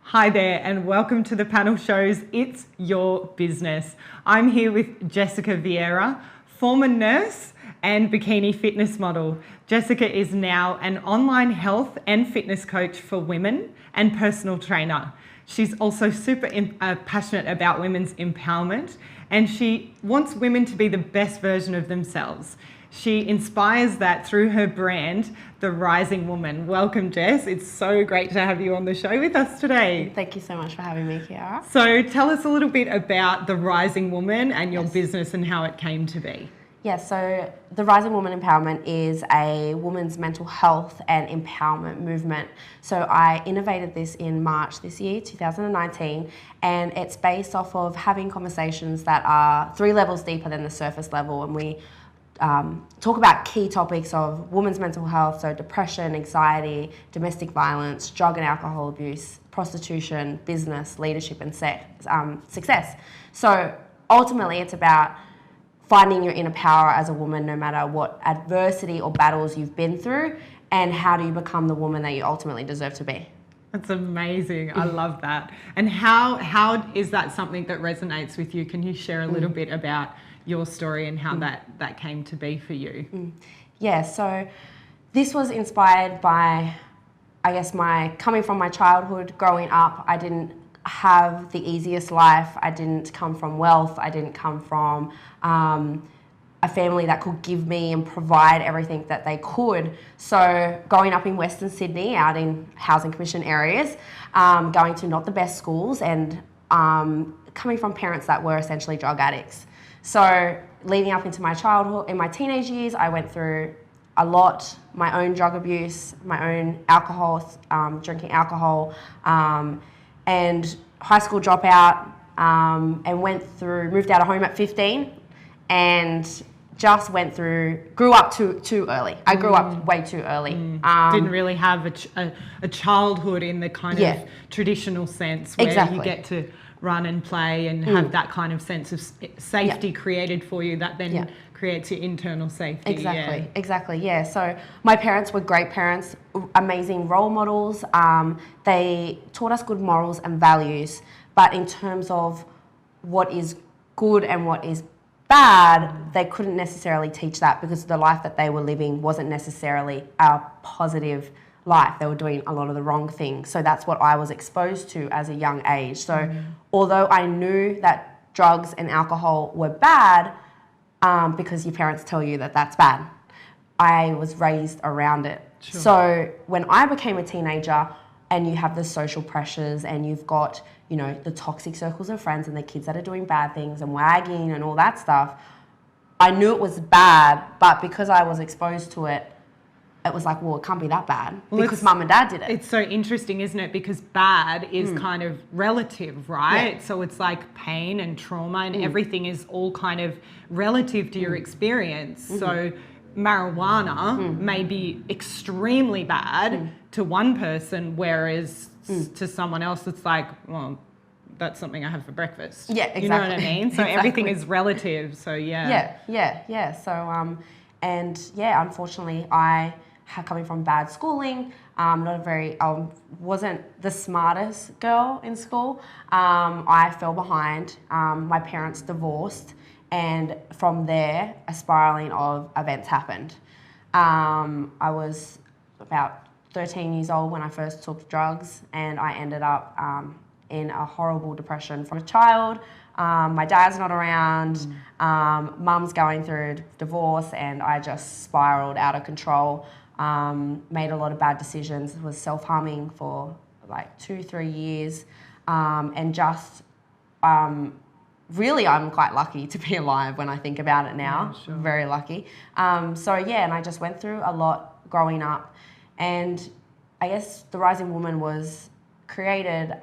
Hi there and welcome to the panel shows It's Your Business. I'm here with Jessica Viera, former nurse and bikini fitness model. Jessica is now an online health and fitness coach for women and personal trainer. She's also super passionate about women's empowerment, and she wants women to be the best version of themselves. She inspires that through her brand, The Rising Woman. Welcome, Jess. It's so great to have you on the show with us today. Thank you so much for having me, Chiara. So tell us a little bit about The Rising Woman and your business and how it came to be. So the Rising Woman Empowerment is a women's mental health and empowerment movement. So I innovated this in March this year, 2019, and it's based off of having conversations that are 3 levels deeper than the surface level, and we talk about key topics of women's mental health, so depression, anxiety, domestic violence, drug and alcohol abuse, prostitution, business, leadership and success. So ultimately it's about finding your inner power as a woman no matter what adversity or battles you've been through, and how do you become the woman that you ultimately deserve to be. That's amazing. I love that. And how is that something that resonates with you? Can you share a little bit about your story and how that came to be for you? Yeah, so this was inspired by, I guess, coming from my childhood. Growing up, I didn't have the easiest life. I didn't come from wealth. I didn't come from a family that could give me and provide everything that they could. So growing up in Western Sydney, out in housing commission areas, going to not the best schools, and coming from parents that were essentially drug addicts. So leading up into my childhood, in my teenage years, I went through a lot, my own drug abuse, my own alcohol, drinking alcohol, and high school dropout, and moved out of home at 15, and just grew up too early. I grew up way too early. Didn't really have a childhood in the kind of traditional sense where you get to run and play and have that kind of sense of safety created for you that then creates your internal safety. Exactly. So my parents were great parents, amazing role models. They taught us good morals and values, but in terms of what is good and what is bad, they couldn't necessarily teach that, because the life that they were living wasn't necessarily a positive life. They were doing a lot of the wrong things. So that's what I was exposed to as a young age. So although I knew that drugs and alcohol were bad, because your parents tell you that that's bad, I was raised around it. Sure. So when I became a teenager, and you have the social pressures, and you've got, the toxic circles of friends and the kids that are doing bad things and wagging and all that stuff, I knew it was bad, but because I was exposed to it, it was like, well, it can't be that bad because mum and dad did it. It's so interesting, isn't it? Because bad is kind of relative, right? Yeah. So it's like pain and trauma and everything is all kind of relative to your experience. So marijuana may be extremely bad to one person, whereas to someone else it's like, well, that's something I have for breakfast. Yeah, exactly. You know what I mean? So everything is relative. So Yeah. So unfortunately, coming from bad schooling, I wasn't the smartest girl in school. I fell behind. My parents divorced, and from there, a spiraling of events happened. I was about 13 years old when I first took drugs, and I ended up in a horrible depression from a child. My dad's not around, mum's going through divorce, and I just spiraled out of control. Made a lot of bad decisions, was self-harming for like 2-3 years, and just really I'm quite lucky to be alive when I think about it now. Yeah, sure. Very lucky. And I just went through a lot growing up, and I guess The Rising Woman was created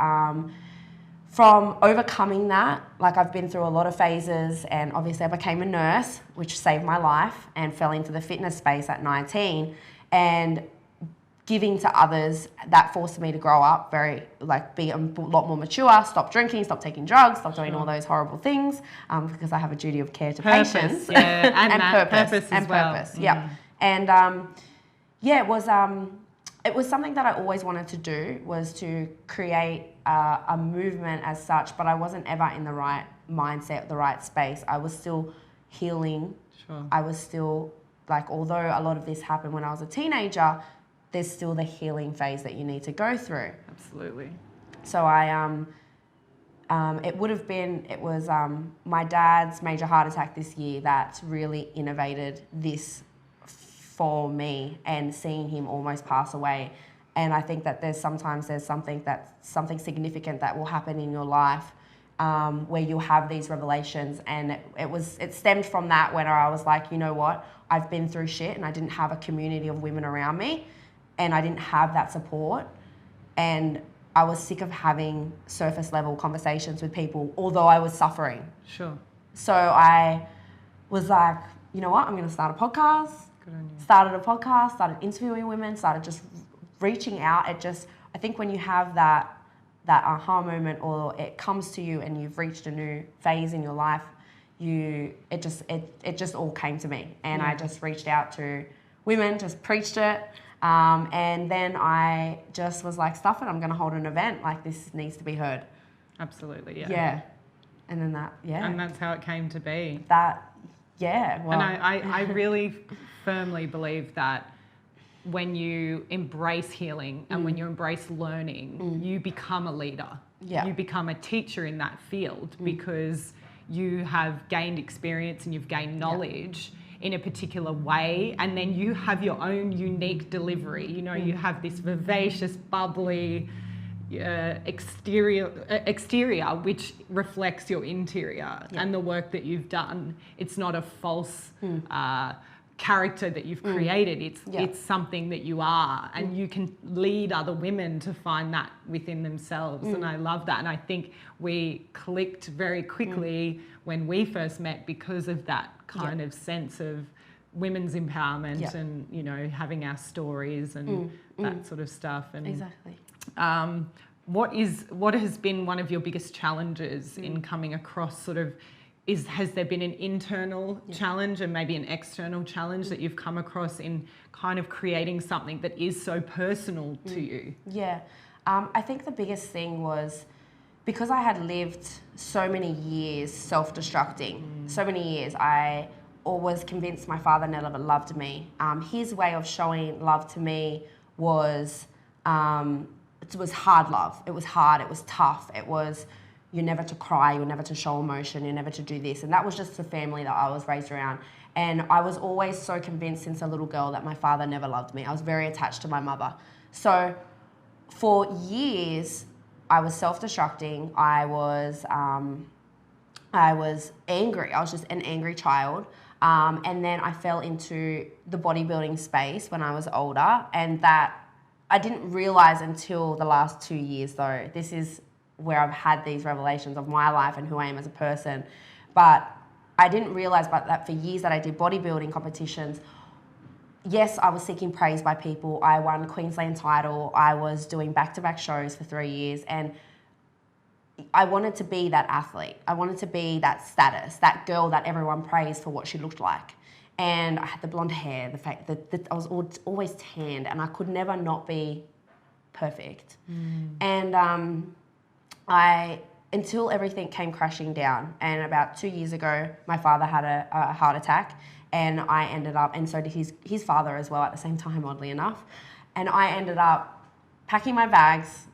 from overcoming that. Like, I've been through a lot of phases, and obviously I became a nurse, which saved my life, and fell into the fitness space at 19, and giving to others, that forced me to grow up be a lot more mature, stop drinking, stop taking drugs, stop doing all those horrible things, because I have a duty of care to patients. Yeah, and purpose as well. Purpose, yeah. And it was it was something that I always wanted to do, was to create a movement as such, but I wasn't ever in the right mindset, the right space. I was still healing. Sure. I was still, like, although a lot of this happened when I was a teenager, there's still the healing phase that you need to go through. Absolutely. So it was my dad's major heart attack this year that really innovated this for me, and seeing him almost pass away. And I think that there's something significant that will happen in your life where you'll have these revelations. And it stemmed from that, when I was like, you know what, I've been through shit and I didn't have a community of women around me, and I didn't have that support. And I was sick of having surface level conversations with people, although I was suffering. Sure. So I was like, you know what, I'm going to start a podcast. Good on you. Started a podcast, started interviewing women, started just reaching out. I think when you have that aha moment, or it comes to you and you've reached a new phase in your life, it just all came to me. And I just reached out to women, just preached it. And then I just was like, stuff it, I'm going to hold an event. Like, this needs to be heard. Absolutely, yeah. Yeah. And then And that's how it came to be. Well, and I really firmly believe that when you embrace healing and when you embrace learning, you become a leader. Yeah. You become a teacher in that field because you have gained experience and you've gained knowledge in a particular way, and then you have your own unique delivery. You know, you have this vivacious, bubbly exterior which reflects your interior and the work that you've done. It's not a false character that you've created. It's something that you are, and you can lead other women to find that within themselves. And I love that. And I think we clicked very quickly when we first met because of that kind of sense of women's empowerment and, you know, having our stories and that sort of stuff. And exactly. What has been one of your biggest challenges in coming across sort of, has there been an internal challenge and maybe an external challenge that you've come across in kind of creating something that is so personal to you? Yeah. I think the biggest thing was, because I had lived so many years self-destructing, so many years, I always convinced my father never loved me. His way of showing love to me was, it was hard love. It was hard, it was tough, it was, you're never to cry, you're never to show emotion, you're never to do this. And that was just the family that I was raised around. And I was always so convinced since a little girl that my father never loved me. I was very attached to my mother. So for years, I was self-destructing. I was angry. I was just an angry child. And then I fell into the bodybuilding space when I was older. And that I didn't realize until the last 2 years, though. This is where I've had these revelations of my life and who I am as a person. But I didn't realize that for years that I did bodybuilding competitions, yes, I was seeking praise by people. I won Queensland title. I was doing back-to-back shows for 3 years. And I wanted to be that athlete. I wanted to be that status, that girl that everyone praised for what she looked like. And I had the blonde hair, the fact that I was always tanned, and I could never not be perfect. And until everything came crashing down. And about 2 years ago, my father had a heart attack, and I ended up, and so did his father as well at the same time, oddly enough. And I ended up packing my bags,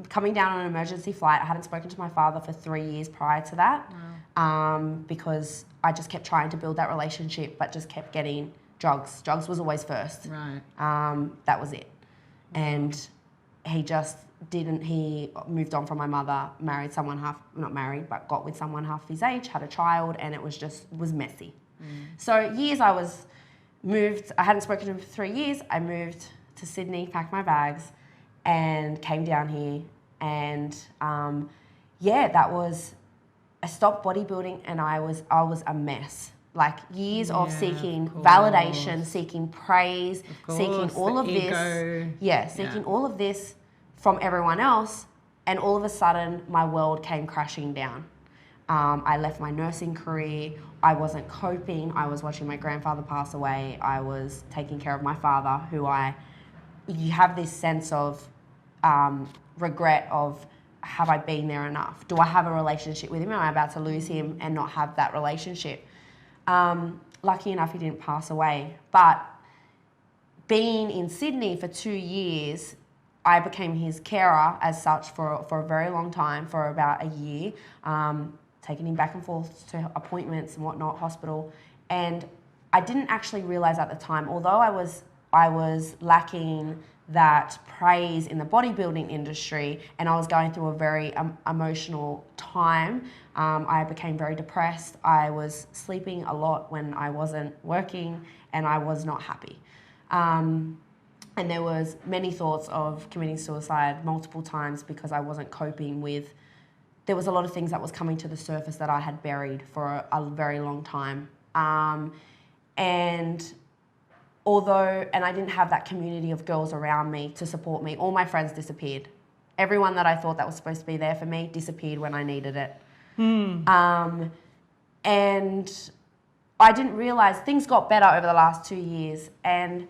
coming down on an emergency flight. I hadn't spoken to my father for 3 years prior to that. Because I just kept trying to build that relationship, but just kept getting drugs. Drugs was always first. Right. That was it. And he moved on from my mother, married someone not married, but got with someone half his age, had a child, and it was messy. So years I hadn't spoken to him for 3 years. I moved to Sydney, packed my bags, and came down here. And I stopped bodybuilding, and I was a mess. Like years of seeking validation, seeking praise, seeking all of this. Seeking all of this from everyone else, and all of a sudden my world came crashing down. I left my nursing career. I wasn't coping. I was watching my grandfather pass away. I was taking care of my father, who I you have this sense of regret of, have I been there enough? Do I have a relationship with him? Am I about to lose him and not have that relationship? Lucky enough, he didn't pass away. But being in Sydney for 2 years, I became his carer as such for a very long time, for about a year, taking him back and forth to appointments and whatnot, hospital. And I didn't actually realize at the time, although I was lacking that praise in the bodybuilding industry, and I was going through a very emotional time. I became very depressed. I was sleeping a lot when I wasn't working, and I was not happy. And there was many thoughts of committing suicide multiple times because I wasn't coping with. There was a lot of things that was coming to the surface that I had buried for a very long time. And I didn't have that community of girls around me to support me, all my friends disappeared. Everyone that I thought that was supposed to be there for me disappeared when I needed it. And I didn't realize things got better over the last 2 years. And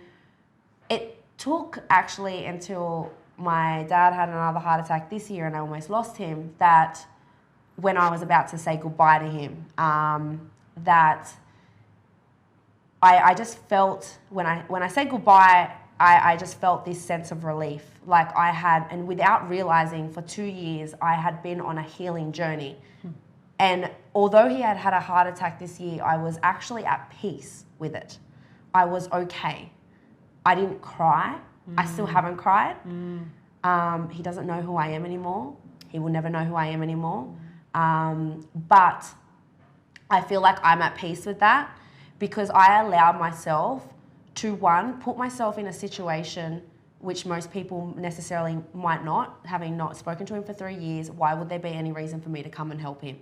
it took actually until my dad had another heart attack this year and I almost lost him, that when I was about to say goodbye to him, that I just felt, when I said goodbye, I just felt this sense of relief. Like I had, and without realizing, for 2 years, I had been on a healing journey. And although he had had a heart attack this year, I was actually at peace with it. I was okay. I didn't cry. I still haven't cried. He doesn't know who I am anymore. He will never know who I am anymore. But I feel like I'm at peace with that, because I allowed myself to, one, put myself in a situation which most people necessarily might not, having not spoken to him for 3 years. Why would there be any reason for me to come and help him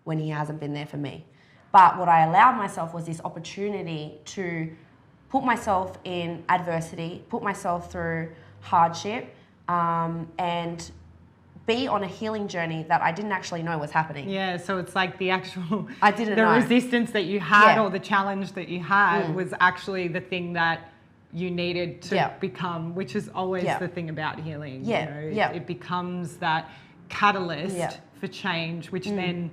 when he hasn't been there for me? But what I allowed myself was this opportunity to put myself in adversity, put myself through hardship, and be on a healing journey that I didn't actually know was happening. Yeah, so it's like the actual... I didn't know. The resistance that you had, or the challenge that you had was actually the thing that you needed to become, which is always the thing about healing. Yeah. You know, it becomes that catalyst for change, which then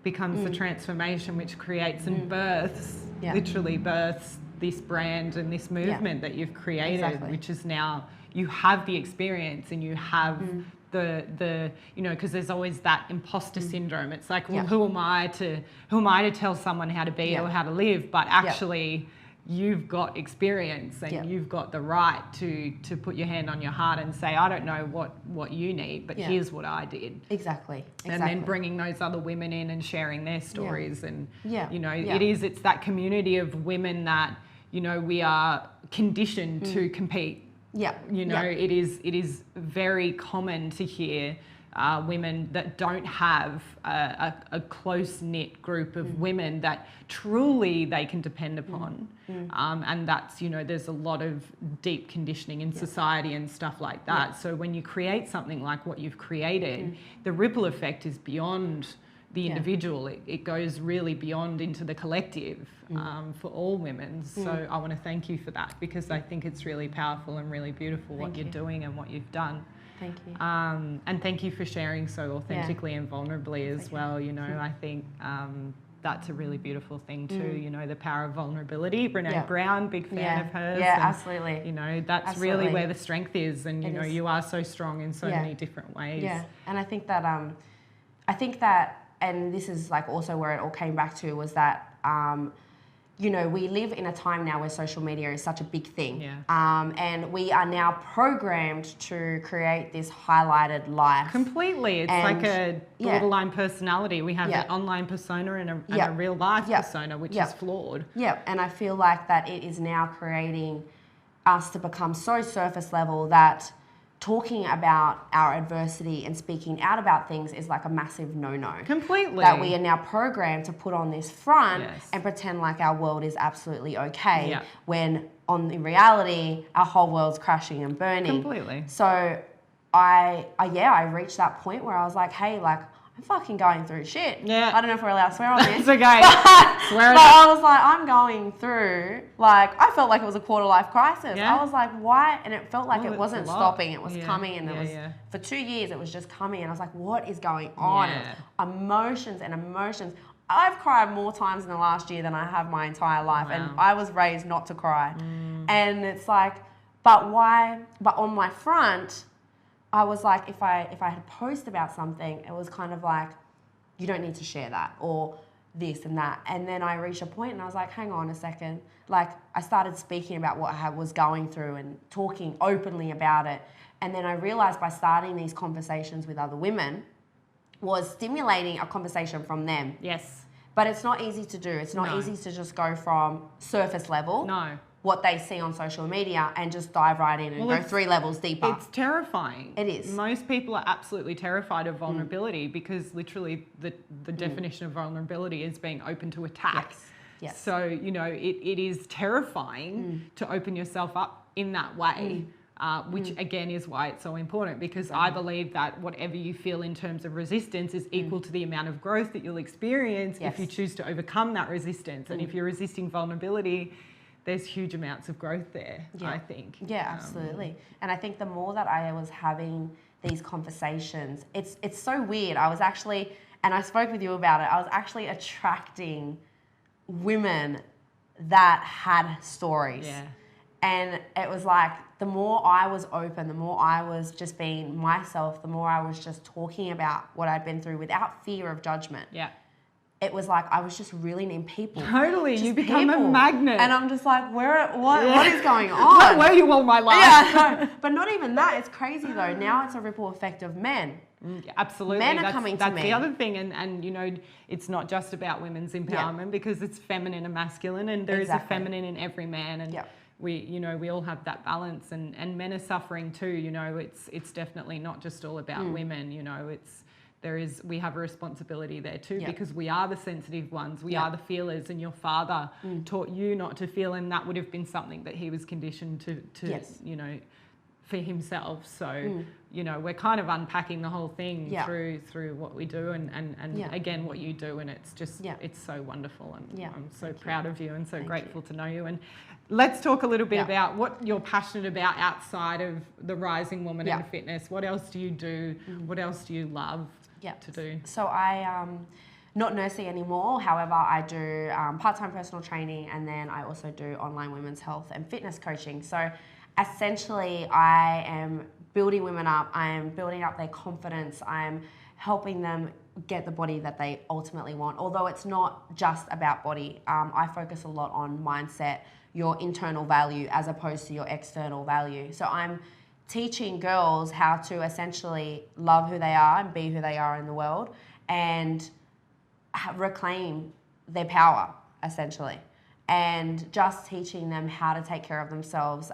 becomes the transformation, which creates and births, literally births, this brand and this movement that you've created, which is now, you have the experience and you have the you know, because there's always that imposter syndrome. It's like, well, who am I to tell someone how to be or how to live? But actually, you've got experience and you've got the right to put your hand on your heart and say, I don't know what you need, but here's what I did. Exactly. And then bringing those other women in and sharing their stories. And, you know, it's that community of women that, you know, we are conditioned to compete. You know, it is very common to hear women that don't have a close-knit group of women that truly they can depend upon. And that's, you know, there's a lot of deep conditioning in society and stuff like that. So when you create something like what you've created, the ripple effect is beyond the individual. It goes really beyond into the collective for all women. So I want to thank you for that, because I think it's really powerful and really beautiful what you're doing and what you've done. Thank you. And thank you for sharing so authentically and vulnerably as well. You know, I think that's a really beautiful thing too. You know, the power of vulnerability. Brene Brown, big fan of hers. Yeah, and, absolutely. You know, that's really where the strength is. And, you know, you are so strong in so many different ways. Yeah, and I think that, and this is like also where it all came back to, was that, you know, we live in a time now where social media is such a big thing. And we are now programmed to create this highlighted life. Completely. It's like a borderline personality. We have an online persona and a real life persona, which is flawed. And I feel like that it is now creating us to become so surface level that talking about our adversity and speaking out about things is like a massive no-no. Completely. That we are now programmed to put on this front and pretend like our world is absolutely okay, when in reality, our whole world's crashing and burning. Completely. So I reached that point where I was like, hey, like, I'm fucking going through shit. Yeah. I don't know if we're allowed to swear on this. It's okay. Swear it But up. I was like, I'm going through, like, I felt like it was a quarter life crisis. Yeah. I was like, why? And it felt like it That's wasn't a lot. stopping. It was Yeah. coming, and it Yeah, was yeah. for 2 years. It was just coming, and I was like, what is going on? Yeah. It was emotions and emotions. I've cried more times in the last year than I have my entire life, and Wow. I was raised not to cry. And it's like, but why? But on my front, I was like, if I had post about something, it was kind of like, you don't need to share that, or this and that. And then I reached a point and I was like, hang on a second. Like, I started speaking about what I was going through and talking openly about it. And then I realized by starting these conversations with other women was stimulating a conversation from them. Yes. But it's not easy to do. It's not No. easy to just go from surface level, No. what they see on social media, and just dive right in and Well, go 3 levels deeper. It's terrifying. It is. Most people are absolutely terrified of vulnerability because literally the definition of vulnerability is being open to attack. Yes. Yes. So, you know, it is terrifying to open yourself up in that way. Which again is why it's so important, because I believe that whatever you feel in terms of resistance is equal to the amount of growth that you'll experience if you Yes. choose to overcome that resistance. And if you're resisting vulnerability, there's huge amounts of growth there, I think. Yeah, absolutely. And I think the more that I was having these conversations, it's so weird. I was actually, and I spoke with you about it, I was actually attracting women that had stories. Yeah. And it was like, the more I was open, the more I was just being myself, the more I was just talking about what I'd been through without fear of judgment. Yeah. It was like I was just reeling in people. Totally. Just You become a people. magnet. And I'm just like, what is going on? Where were you all my life? Yeah, no, but not even that. It's crazy though. Now it's a ripple effect of men. Absolutely. Men are coming to that's me. the other thing. And, you know, it's not just about women's empowerment because it's feminine and masculine, and there is a Exactly. feminine in every man. And we, you know, we all have that balance, and men are suffering too. You know, it's definitely not just all about women. You know, we have a responsibility there too, because we are the sensitive ones, we are the feelers, and your father taught you not to feel, and that would have been something that he was conditioned to you know, for himself. So, you know, we're kind of unpacking the whole thing through what we do and again, what you do, and it's just, it's so wonderful, and I'm so proud of you and so grateful to know you. And let's talk a little bit about what you're passionate about outside of the rising woman in fitness. What else do you do? What else do you love to do? So I, not nursing anymore. However, I do part-time personal training, and then I also do online women's health and fitness coaching. So essentially I am building women up. I am building up their confidence. I am helping them get the body that they ultimately want. Although it's not just about body. I focus a lot on mindset, your internal value as opposed to your external value. So I'm teaching girls how to essentially love who they are and be who they are in the world, and reclaim their power, essentially. And just teaching them how to take care of themselves.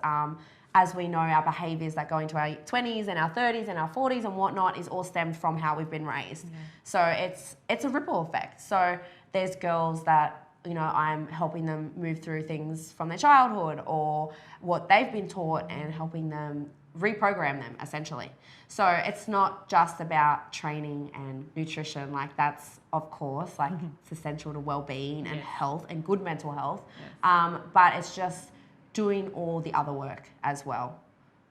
As we know, our behaviours that go into our 20s and our 30s and our 40s and whatnot is all stemmed from how we've been raised. So it's a ripple effect. So there's girls that, you know, I'm helping them move through things from their childhood or what they've been taught, and helping them reprogram them, essentially. So it's not just about training and nutrition. Like, that's, of course, like it's essential to well-being and health and good mental health. But it's just doing all the other work as well,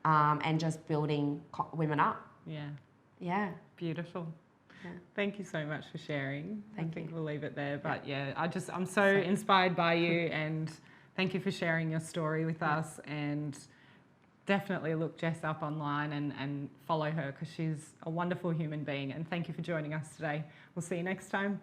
and just building women up. Yeah. Beautiful. Thank you so much for sharing. I think you. we'll leave it there. But I'm so inspired by you, and thank you for sharing your story with us. And definitely look Jess up online and follow her, because she's a wonderful human being. And thank you for joining us today. We'll see you next time.